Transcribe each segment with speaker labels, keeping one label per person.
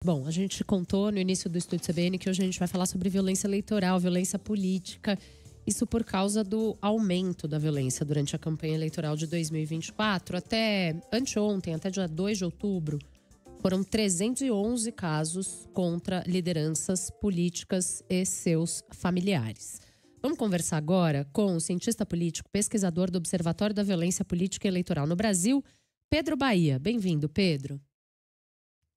Speaker 1: Bom, a gente contou no início do Estúdio CBN que hoje a gente vai falar sobre violência eleitoral, violência política. Isso por causa do aumento da violência durante a campanha eleitoral de 2024. Até anteontem, até dia 2 de outubro, foram 311 casos contra lideranças políticas e seus familiares. Vamos conversar agora com o cientista político, pesquisador do Observatório da Violência Política e Eleitoral no Brasil, Pedro Bahia. Bem-vindo, Pedro.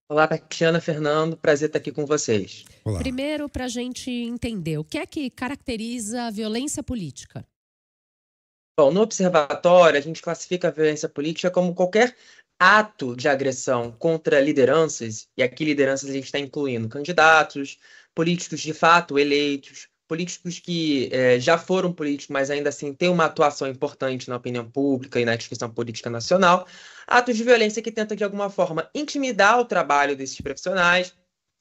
Speaker 2: Olá, Tatiana, Fernando, prazer estar aqui com vocês.
Speaker 3: Olá.
Speaker 1: Primeiro, para a gente entender, o que é que caracteriza a violência política?
Speaker 2: Bom, no Observatório, a gente classifica a violência política como qualquer ato de agressão contra lideranças, e aqui lideranças a gente está incluindo candidatos, políticos de fato eleitos, políticos que já foram políticos, mas ainda assim têm uma atuação importante na opinião pública e na discussão política nacional, atos de violência que tentam, de alguma forma, intimidar o trabalho desses profissionais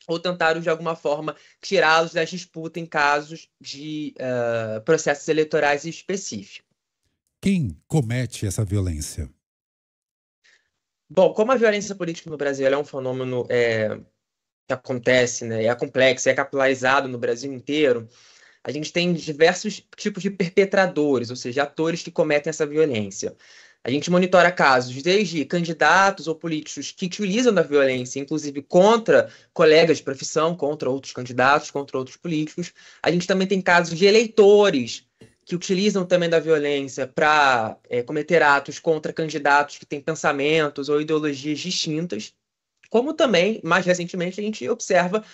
Speaker 2: ou tentaram, de alguma forma, tirá-los da disputa em casos de processos eleitorais específicos.
Speaker 3: Quem comete essa violência?
Speaker 2: Bom, como a violência política no Brasil é um fenômeno que acontece, né, é complexo, é capilarizado no Brasil inteiro, a gente tem diversos tipos de perpetradores, ou seja, atores que cometem essa violência. A gente monitora casos desde candidatos ou políticos que utilizam da violência, inclusive contra colegas de profissão, contra outros candidatos, contra outros políticos. A gente também tem casos de eleitores que utilizam também da violência para cometer atos contra candidatos que têm pensamentos ou ideologias distintas. Como também, mais recentemente, a gente observa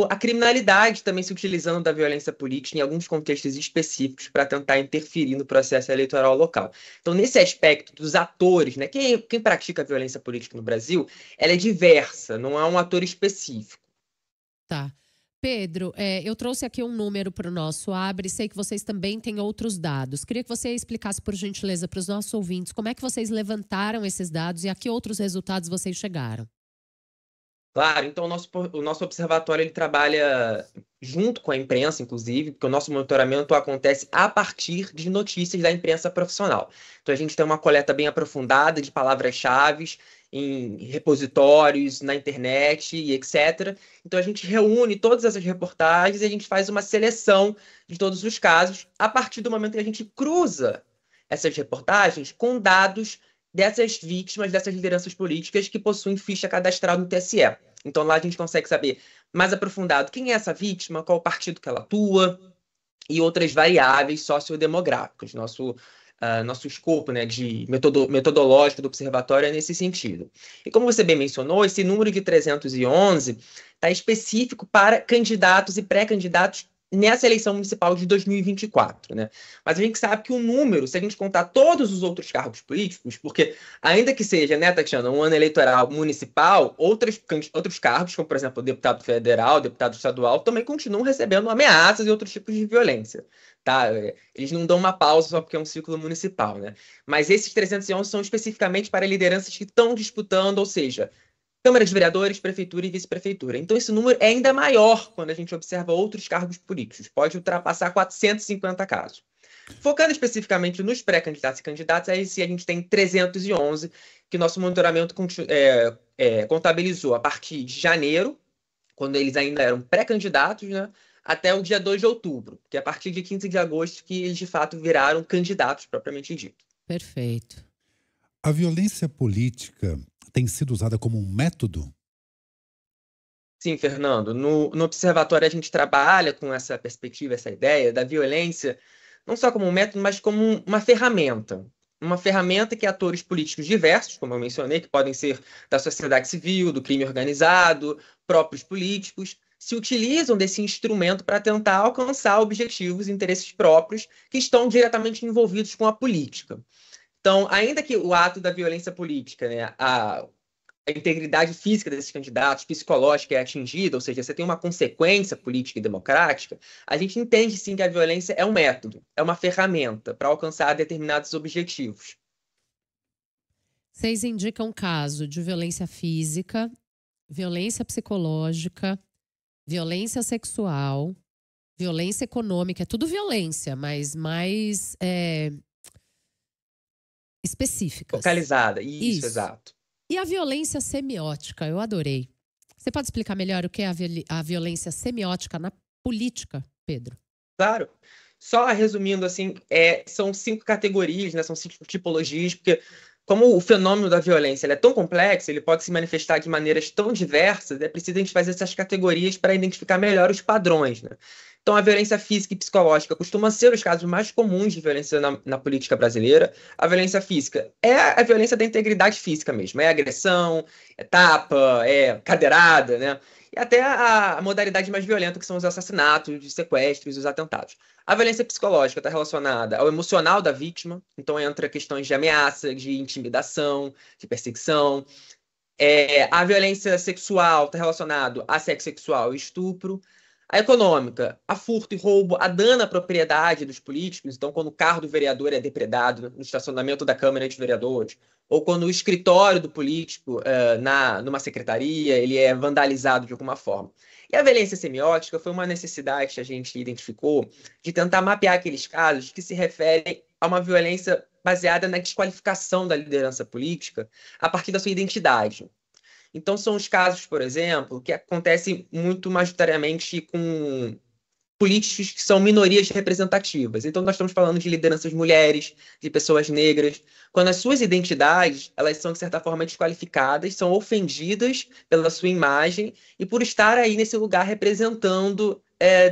Speaker 2: a criminalidade também se utilizando da violência política em alguns contextos específicos para tentar interferir no processo eleitoral local. Então, nesse aspecto dos atores, né, quem pratica a violência política no Brasil, ela é diversa, não há um ator específico.
Speaker 1: Tá. Pedro, eu trouxe aqui um número para o nosso Abre, sei que vocês também têm outros dados. Queria que você explicasse, por gentileza, para os nossos ouvintes, como é que vocês levantaram esses dados e a que outros resultados vocês chegaram.
Speaker 2: Claro, então o nosso observatório ele trabalha junto com a imprensa, inclusive, porque o nosso monitoramento acontece a partir de notícias da imprensa profissional. Então a gente tem uma coleta bem aprofundada de palavras-chave em repositórios, na internet e etc. Então a gente reúne todas essas reportagens e a gente faz uma seleção de todos os casos a partir do momento que a gente cruza essas reportagens com dados dessas vítimas, dessas lideranças políticas que possuem ficha cadastral no TSE. Então lá a gente consegue saber mais aprofundado quem é essa vítima, qual o partido que ela atua e outras variáveis sociodemográficas. Nosso escopo, né, de metodológico do observatório é nesse sentido. E como você bem mencionou, esse número de 311 está específico para candidatos e pré-candidatos nessa eleição municipal de 2024, né? Mas a gente sabe que o número, se a gente contar todos os outros cargos políticos, porque ainda que seja, né, Tatiana, um ano eleitoral municipal, outros cargos, como por exemplo, deputado federal, deputado estadual, também continuam recebendo ameaças e outros tipos de violência, tá? Eles não dão uma pausa só porque é um ciclo municipal, né? Mas esses 311 são especificamente para lideranças que estão disputando, ou seja, Câmara de Vereadores, Prefeitura e Vice-Prefeitura. Então, esse número é ainda maior quando a gente observa outros cargos políticos. Pode ultrapassar 450 casos. Focando especificamente nos pré-candidatos e candidatos, aí sim a gente tem 311, que nosso monitoramento contabilizou a partir de janeiro, quando eles ainda eram pré-candidatos, né, até o dia 2 de outubro, que é a partir de 15 de agosto que eles de fato viraram candidatos, propriamente dito.
Speaker 1: Perfeito.
Speaker 3: A violência política tem sido usada como um método?
Speaker 2: Sim, Fernando. No Observatório a gente trabalha com essa perspectiva, essa ideia da violência, não só como um método, mas como uma ferramenta. Uma ferramenta que atores políticos diversos, como eu mencionei, que podem ser da sociedade civil, do crime organizado, próprios políticos, se utilizam desse instrumento para tentar alcançar objetivos e interesses próprios que estão diretamente envolvidos com a política. Então, ainda que o ato da violência política, né, a integridade física desses candidatos, psicológica, é atingida, ou seja, você tem uma consequência política e democrática, a gente entende sim que a violência é um método, é uma ferramenta para alcançar determinados objetivos.
Speaker 1: Vocês indicam caso de violência física, violência psicológica, violência sexual, violência econômica, é tudo violência, mas mais específicas.
Speaker 2: Focalizada, isso,
Speaker 1: Isso.
Speaker 2: exato.
Speaker 1: E a violência semiótica, eu adorei. Você pode explicar melhor o que é a violência semiótica na política, Pedro?
Speaker 2: Claro. Só resumindo, assim, são 5 categorias, né? São 5 tipologias, porque como o fenômeno da violência ele é tão complexo, ele pode se manifestar de maneiras tão diversas, é preciso a gente fazer essas categorias para identificar melhor os padrões, né? Então, a violência física e psicológica costuma ser os casos mais comuns de violência na política brasileira. A violência física é a violência da integridade física mesmo, é agressão, é tapa, é cadeirada, né? E até a modalidade mais violenta, que são os assassinatos, os sequestros, os atentados. A violência psicológica está relacionada ao emocional da vítima, então entra questões de ameaça, de intimidação, de perseguição. A violência sexual está relacionada a sexo sexual e estupro. A econômica, a furto e roubo, a dano à propriedade dos políticos, então quando o carro do vereador é depredado no estacionamento da Câmara de Vereadores, ou quando o escritório do político, numa secretaria, ele é vandalizado de alguma forma. E a violência semiótica foi uma necessidade que a gente identificou de tentar mapear aqueles casos que se referem a uma violência baseada na desqualificação da liderança política a partir da sua identidade. Então, são os casos, por exemplo, que acontecem muito majoritariamente com políticos que são minorias representativas. Então, nós estamos falando de lideranças mulheres, de pessoas negras, quando as suas identidades, elas são, de certa forma, desqualificadas, são ofendidas pela sua imagem e por estar aí nesse lugar representando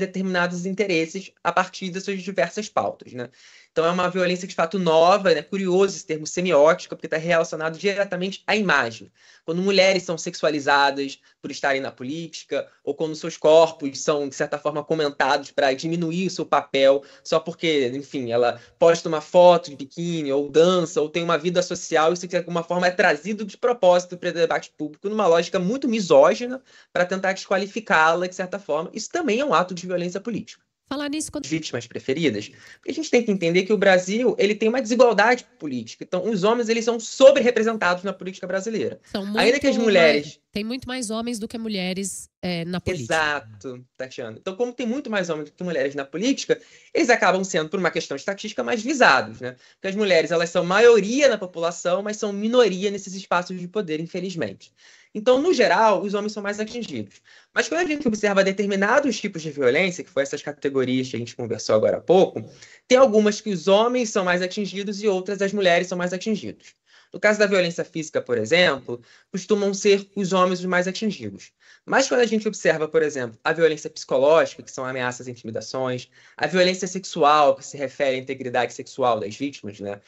Speaker 2: determinados interesses a partir das suas diversas pautas, né? Então, é uma violência de fato nova, né? Curioso esse termo semiótica, porque está relacionado diretamente à imagem. Quando mulheres são sexualizadas por estarem na política, ou quando seus corpos são, de certa forma, comentados para diminuir o seu papel, só porque, enfim, ela posta uma foto de biquíni, ou dança, ou tem uma vida social, isso de alguma forma é trazido de propósito para o debate público, numa lógica muito misógina, para tentar desqualificá-la, de certa forma. Isso também é um ato de violência política.
Speaker 1: Falar nisso quando...
Speaker 2: vítimas preferidas, porque a gente tem que entender que o Brasil ele tem uma desigualdade política. Então, os homens eles são sobre-representados na política brasileira. Ainda que as mulheres...
Speaker 1: Tem muito mais homens do que mulheres na política.
Speaker 2: Exato, Tatiana. Então, como tem muito mais homens do que mulheres na política, eles acabam sendo, por uma questão estatística, mais visados, né? Porque as mulheres elas são maioria na população, mas são minoria nesses espaços de poder, infelizmente. Então, no geral, os homens são mais atingidos. Mas quando a gente observa determinados tipos de violência, que foi essas categorias que a gente conversou agora há pouco, tem algumas que os homens são mais atingidos e outras as mulheres são mais atingidos. No caso da violência física, por exemplo, costumam ser os homens os mais atingidos. Mas quando a gente observa, por exemplo, a violência psicológica, que são ameaças e intimidações, a violência sexual, que se refere à integridade sexual das vítimas, né?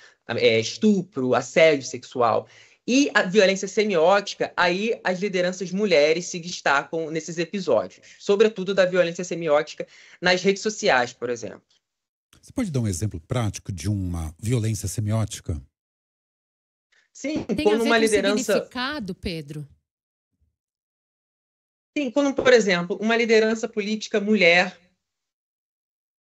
Speaker 2: Estupro, assédio sexual, e a violência semiótica, aí as lideranças mulheres se destacam nesses episódios. Sobretudo da violência semiótica nas redes sociais, por exemplo.
Speaker 3: Você pode dar um exemplo prático de uma violência semiótica?
Speaker 1: Sim, quando uma liderança... significado, Pedro?
Speaker 2: Sim, quando, por exemplo, uma liderança política mulher,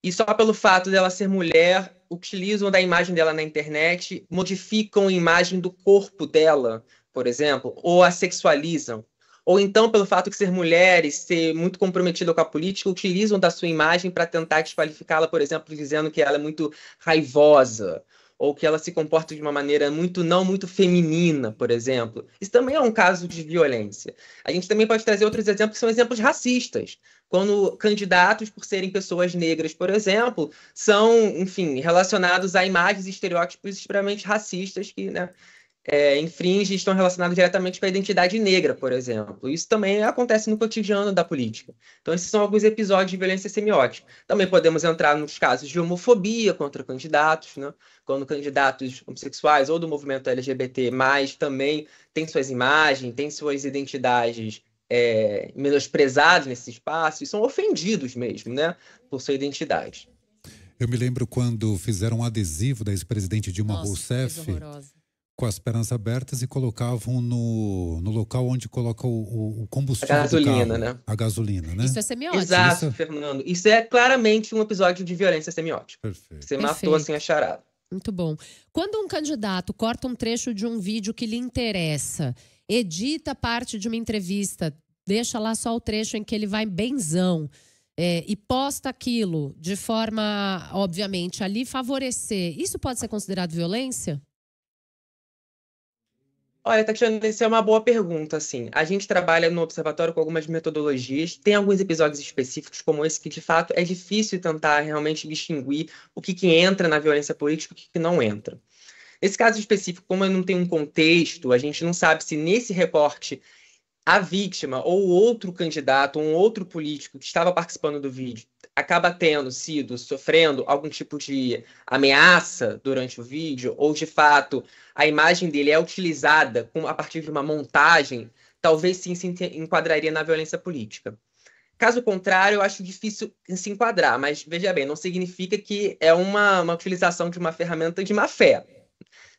Speaker 2: e só pelo fato dela ser mulher, utilizam da imagem dela na internet, modificam a imagem do corpo dela, por exemplo, ou a sexualizam. Ou então, pelo fato de ser mulher e ser muito comprometida com a política, utilizam da sua imagem para tentar desqualificá-la, por exemplo, dizendo que ela é muito raivosa, ou que ela se comporta de uma maneira não muito feminina, por exemplo. Isso também é um caso de violência. A gente também pode trazer outros exemplos que são exemplos racistas. Quando candidatos, por serem pessoas negras, por exemplo, são, enfim, relacionados a imagens e estereótipos extremamente racistas que, né, infringem e estão relacionados diretamente com a identidade negra, por exemplo. Isso também acontece no cotidiano da política. Então, esses são alguns episódios de violência semiótica. Também podemos entrar nos casos de homofobia contra candidatos, né? Quando candidatos homossexuais ou do movimento LGBT+, também têm suas imagens, têm suas identidades menosprezadas nesse espaço e são ofendidos mesmo, né, por sua identidade.
Speaker 3: Eu me lembro quando fizeram um adesivo da ex-presidente Dilma Rousseff com as pernas abertas e colocavam no local onde coloca o combustível.
Speaker 2: A gasolina,
Speaker 3: do carro,
Speaker 2: né?
Speaker 3: A gasolina, né?
Speaker 1: Isso é semiótica.
Speaker 2: Exato, Fernando. Isso é claramente um episódio de violência semiótica.
Speaker 3: Perfeito.
Speaker 2: Você matou assim a charada.
Speaker 1: Muito bom. Quando um candidato corta um trecho de um vídeo que lhe interessa, edita parte de uma entrevista, deixa lá só o trecho em que ele vai benzão, e posta aquilo de forma, obviamente, ali favorecer, isso pode ser considerado violência?
Speaker 2: Olha, Tatiana, isso é uma boa pergunta, assim. A gente trabalha no Observatório com algumas metodologias, tem alguns episódios específicos como esse que, de fato, é difícil tentar realmente distinguir o que entra na violência política e o que não entra. Nesse caso específico, como eu não tenho um contexto, a gente não sabe se nesse recorte a vítima ou outro candidato, um outro político que estava participando do vídeo acaba sofrendo algum tipo de ameaça durante o vídeo, ou de fato a imagem dele é utilizada a partir de uma montagem, talvez sim se enquadraria na violência política. Caso contrário, eu acho difícil se enquadrar, mas veja bem, não significa que é uma utilização de uma ferramenta de má fé.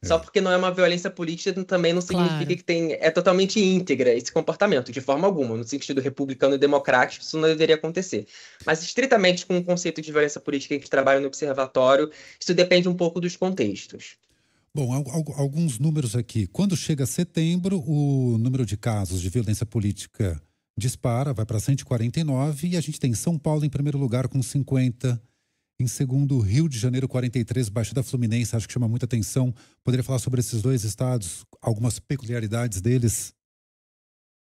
Speaker 2: Só porque não é uma violência política também não significa que é totalmente íntegra esse comportamento, de forma alguma. No sentido republicano e democrático, isso não deveria acontecer. Mas, estritamente com o conceito de violência política que a gente trabalha no observatório, isso depende um pouco dos contextos.
Speaker 3: Bom, alguns números aqui. Quando chega setembro, o número de casos de violência política dispara, vai para 149, e a gente tem São Paulo em primeiro lugar com 50. Em segundo, Rio de Janeiro, 43, Baixada Fluminense, acho que chama muita atenção. Poderia falar sobre esses dois estados, algumas peculiaridades deles?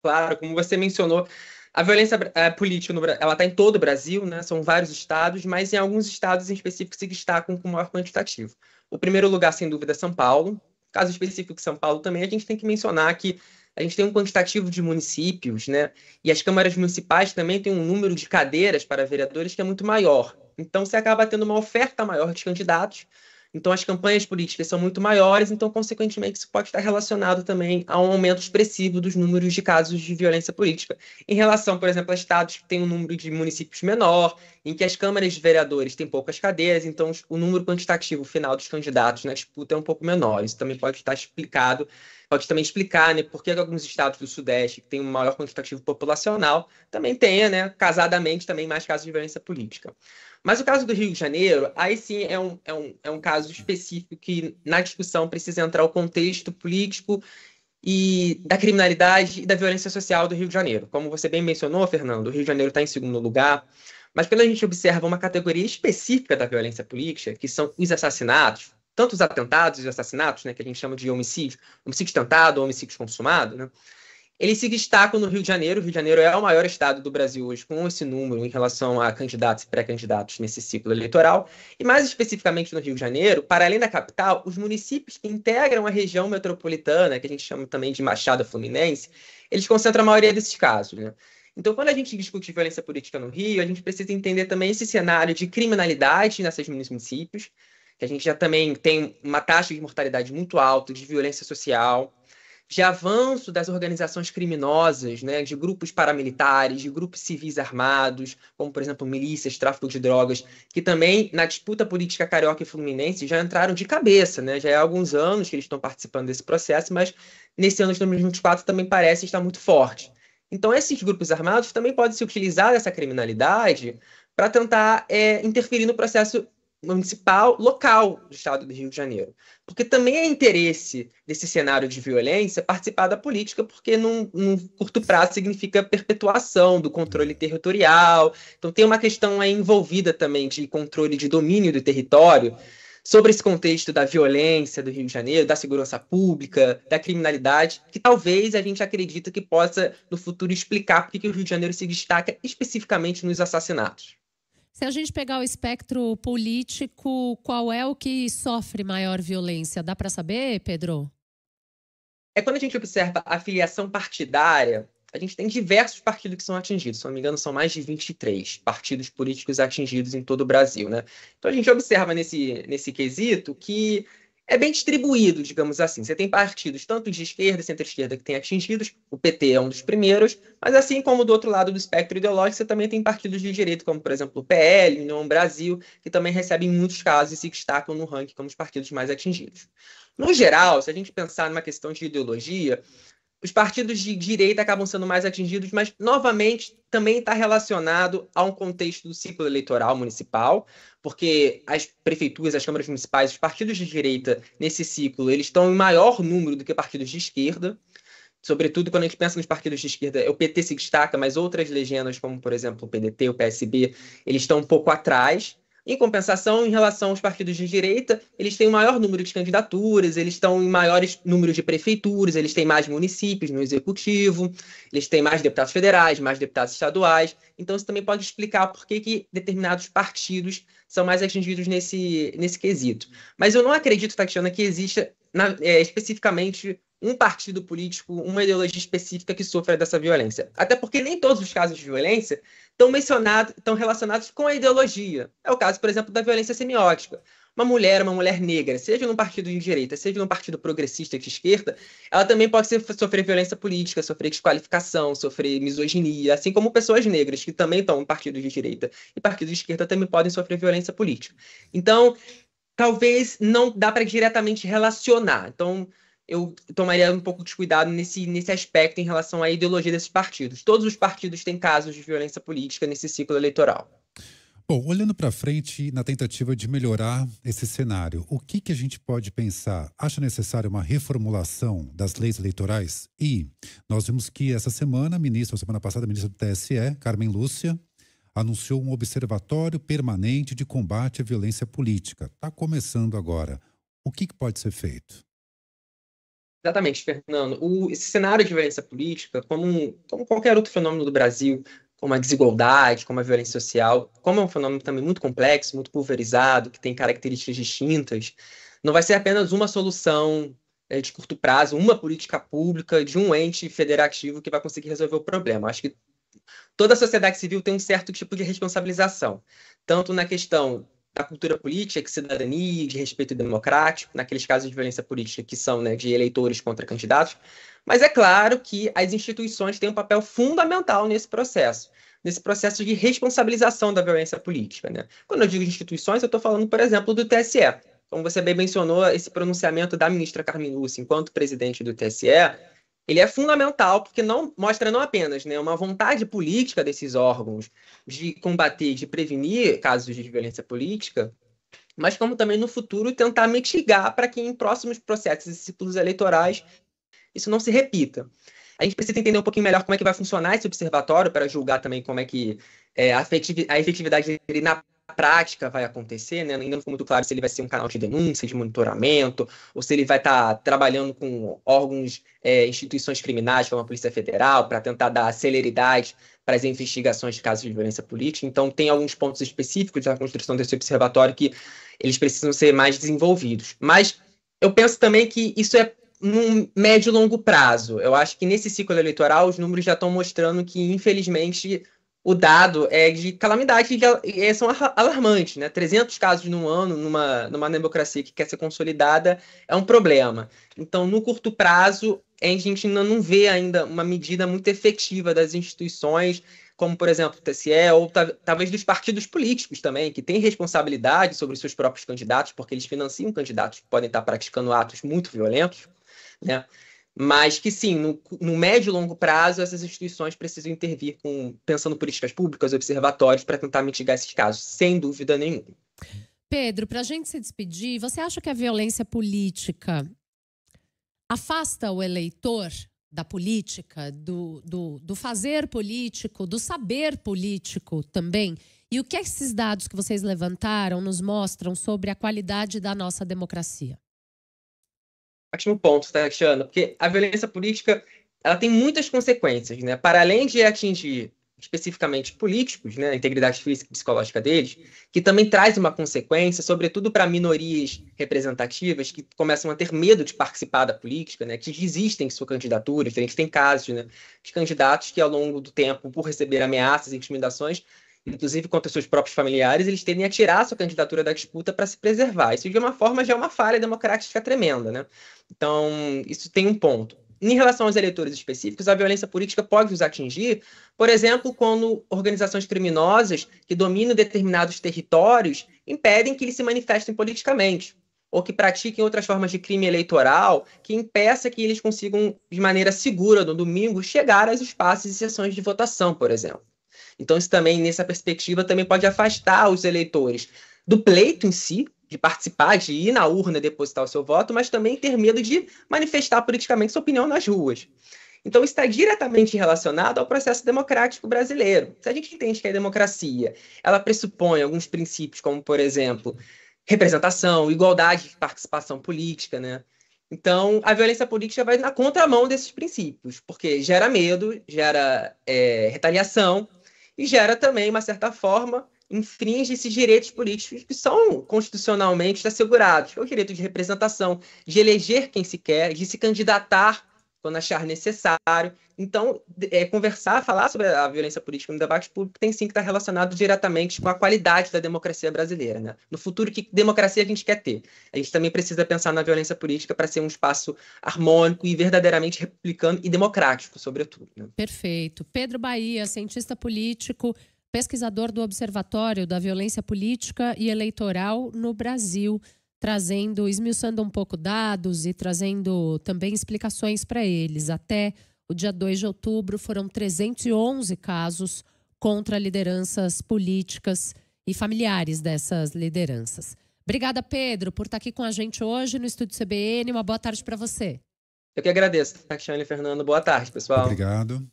Speaker 2: Claro, como você mencionou, a violência política ela está em todo o Brasil, né? São vários estados, mas em alguns estados em específico se destacam com maior quantitativo. O primeiro lugar, sem dúvida, é São Paulo. Caso específico de São Paulo também, a gente tem que mencionar que a gente tem um quantitativo de municípios, né? E as câmaras municipais também têm um número de cadeiras para vereadores que é muito maior. Então, você acaba tendo uma oferta maior de candidatos. Então, as campanhas políticas são muito maiores. Então, consequentemente, isso pode estar relacionado também a um aumento expressivo dos números de casos de violência política. Em relação, por exemplo, a estados que têm um número de municípios menor, em que as câmaras de vereadores têm poucas cadeiras, então o número quantitativo final dos candidatos na disputa é um pouco menor. Isso também pode estar explicado. Pode também explicar, né, por que alguns estados do Sudeste, que têm um maior quantitativo populacional, também tenha, né, casadamente, também mais casos de violência política. Mas o caso do Rio de Janeiro, aí sim é um caso específico que, na discussão, precisa entrar o contexto político e da criminalidade e da violência social do Rio de Janeiro. Como você bem mencionou, Fernando, o Rio de Janeiro está em segundo lugar, mas quando a gente observa uma categoria específica da violência política, que são os assassinatos, tanto os atentados e os assassinatos, né, que a gente chama de homicídio tentado ou homicídio consumado, né, eles se destacam no Rio de Janeiro. O Rio de Janeiro é o maior estado do Brasil hoje com esse número em relação a candidatos e pré-candidatos nesse ciclo eleitoral. E mais especificamente no Rio de Janeiro, para além da capital, os municípios que integram a região metropolitana, que a gente chama também de Baixada Fluminense, eles concentram a maioria desses casos, né? Então, quando a gente discute violência política no Rio, a gente precisa entender também esse cenário de criminalidade nesses municípios, que a gente já também tem uma taxa de mortalidade muito alta, de violência social, de avanço das organizações criminosas, né, de grupos paramilitares, de grupos civis armados, como, por exemplo, milícias, tráfico de drogas, que também, na disputa política carioca e fluminense, já entraram de cabeça, né? Já há alguns anos que eles estão participando desse processo, mas nesse ano de 2024 também parece estar muito forte. Então, esses grupos armados também podem se utilizar dessa criminalidade para tentar interferir no processo municipal, local do estado do Rio de Janeiro. Porque também é interesse desse cenário de violência participar da política, porque num curto prazo significa perpetuação do controle territorial. Então tem uma questão aí envolvida também de controle de domínio do território, sobre esse contexto da violência do Rio de Janeiro, da segurança pública, da criminalidade, que talvez a gente acredita que possa, no futuro, explicar por que o Rio de Janeiro se destaca especificamente nos assassinatos.
Speaker 1: Se a gente pegar o espectro político, qual é o que sofre maior violência? Dá para saber, Pedro?
Speaker 2: Quando a gente observa a filiação partidária, a gente tem diversos partidos que são atingidos. Se não me engano, são mais de 23 partidos políticos atingidos em todo o Brasil, né? Então a gente observa nesse quesito que é bem distribuído, digamos assim. Você tem partidos tanto de esquerda e centro-esquerda que têm atingidos, o PT é um dos primeiros, mas assim como do outro lado do espectro ideológico, você também tem partidos de direita, como por exemplo o PL, União Brasil, que também recebem muitos casos e se destacam no ranking como os partidos mais atingidos. No geral, se a gente pensar numa questão de ideologia, os partidos de direita acabam sendo mais atingidos, mas, novamente, também está relacionado a um contexto do ciclo eleitoral municipal, porque as prefeituras, as câmaras municipais, os partidos de direita, nesse ciclo, eles estão em maior número do que partidos de esquerda. Sobretudo, quando a gente pensa nos partidos de esquerda, o PT se destaca, mas outras legendas, como, por exemplo, o PDT, o PSB, eles estão um pouco atrás. Em compensação, em relação aos partidos de direita, eles têm um maior número de candidaturas, eles estão em maiores número de prefeituras, eles têm mais municípios no executivo, eles têm mais deputados federais, mais deputados estaduais. Então, isso também pode explicar por que determinados partidos são mais atingidos nesse quesito. Mas eu não acredito, Tatiana, que exista especificamente um partido político, uma ideologia específica que sofra dessa violência. Até porque nem todos os casos de violência estão relacionados com a ideologia. É o caso, por exemplo, da violência semiótica. Uma mulher negra, seja num partido de direita, seja num partido progressista de esquerda, ela também pode sofrer violência política, sofrer desqualificação, sofrer misoginia, assim como pessoas negras, que também estão em partidos de direita e partidos de esquerda também podem sofrer violência política. Então, talvez não dá para diretamente relacionar. Então, eu tomaria um pouco de cuidado nesse aspecto em relação à ideologia desses partidos. Todos os partidos têm casos de violência política nesse ciclo eleitoral.
Speaker 3: Bom, olhando para frente, na tentativa de melhorar esse cenário, o que a gente pode pensar? Acha necessária uma reformulação das leis eleitorais? E nós vimos que essa semana, semana passada, a ministra do TSE, Carmen Lúcia, anunciou um observatório permanente de combate à violência política. Está começando agora. O que pode ser feito?
Speaker 2: Exatamente, Fernando. Esse cenário de violência política, como qualquer outro fenômeno do Brasil, como a desigualdade, como a violência social, como é um fenômeno também muito complexo, muito pulverizado, que tem características distintas, não vai ser apenas uma solução de curto prazo, uma política pública de um ente federativo que vai conseguir resolver o problema. Acho que toda a sociedade civil tem um certo tipo de responsabilização, tanto na questão da cultura política, de cidadania, de respeito democrático, naqueles casos de violência política que são, né, de eleitores contra candidatos, mas é claro que as instituições têm um papel fundamental nesse processo de responsabilização da violência política, né? Quando eu digo instituições, eu estou falando, por exemplo, do TSE. Como você bem mencionou, esse pronunciamento da ministra Carmen Lúcia, enquanto presidente do TSE, ele é fundamental porque mostra não apenas, né, uma vontade política desses órgãos de combater, de prevenir casos de violência política, mas como também no futuro tentar mitigar para que em próximos processos e ciclos eleitorais isso não se repita. A gente precisa entender um pouquinho melhor como é que vai funcionar esse observatório para julgar também como é que a efetividade dele na prática vai acontecer, né? Ainda não ficou muito claro se ele vai ser um canal de denúncia, de monitoramento, ou se ele vai estar trabalhando com órgãos, instituições criminais, como a Polícia Federal, para tentar dar celeridade para as investigações de casos de violência política. Então, tem alguns pontos específicos da construção desse observatório que eles precisam ser mais desenvolvidos. Mas eu penso também que isso é num médio e longo prazo. Eu acho que nesse ciclo eleitoral os números já estão mostrando que, infelizmente, o dado é de calamidade e são alarmantes, né? 300 casos num ano numa democracia que quer ser consolidada é um problema. Então, no curto prazo, a gente ainda não vê ainda uma medida muito efetiva das instituições, como, por exemplo, o TSE, ou talvez dos partidos políticos também, que têm responsabilidade sobre seus próprios candidatos, porque eles financiam candidatos que podem estar praticando atos muito violentos, né? Mas que sim, no médio e longo prazo, essas instituições precisam intervir pensando em políticas públicas, observatórios, para tentar mitigar esses casos, sem dúvida nenhuma.
Speaker 1: Pedro, para a gente se despedir, você acha que a violência política afasta o eleitor da política, do fazer político, do saber político também? E o que esses dados que vocês levantaram nos mostram sobre a qualidade da nossa democracia?
Speaker 2: Ótimo ponto, Tatiana, porque a violência política ela tem muitas consequências, né? Para além de atingir especificamente políticos, né, a integridade física e psicológica deles, que também traz uma consequência, sobretudo para minorias representativas que começam a ter medo de participar da política, né, que desistem de sua candidatura. A gente tem casos, né, de candidatos que ao longo do tempo, por receber ameaças e intimidações, inclusive contra seus próprios familiares, eles tendem a tirar sua candidatura da disputa para se preservar. Isso, de uma forma, já é uma falha democrática tremenda, né? Então, isso tem um ponto. Em relação aos eleitores específicos, a violência política pode os atingir, por exemplo, quando organizações criminosas que dominam determinados territórios impedem que eles se manifestem politicamente, ou que pratiquem outras formas de crime eleitoral que impeça que eles consigam, de maneira segura, no domingo, chegar aos espaços e sessões de votação, por exemplo. Então, isso também, nessa perspectiva, também pode afastar os eleitores do pleito em si, de participar, de ir na urna depositar o seu voto, mas também ter medo de manifestar politicamente sua opinião nas ruas. Então, está diretamente relacionado ao processo democrático brasileiro. Se a gente entende que a democracia ela pressupõe alguns princípios, como, por exemplo, representação, igualdade de participação política, né? Então, a violência política vai na contramão desses princípios, porque gera medo, gera retaliação e gera também, uma certa forma, infringe esses direitos políticos que são constitucionalmente assegurados, que é o direito de representação, de eleger quem se quer, de se candidatar quando achar necessário. Então, conversar, falar sobre a violência política no debate público tem sim que estar relacionado diretamente com a qualidade da democracia brasileira, né? No futuro, que democracia a gente quer ter? A gente também precisa pensar na violência política para ser um espaço harmônico e verdadeiramente republicano e democrático, sobretudo, né?
Speaker 1: Perfeito. Pedro Bahia, cientista político, pesquisador do Observatório da Violência Política e Eleitoral no Brasil, esmiuçando um pouco dados e trazendo também explicações para eles. Até o dia 2 de outubro foram 311 casos contra lideranças políticas e familiares dessas lideranças. Obrigada, Pedro, por estar aqui com a gente hoje no Estúdio CBN. Uma boa tarde para você.
Speaker 2: Eu que agradeço, Tatiana e Fernando. Boa tarde, pessoal.
Speaker 3: Obrigado.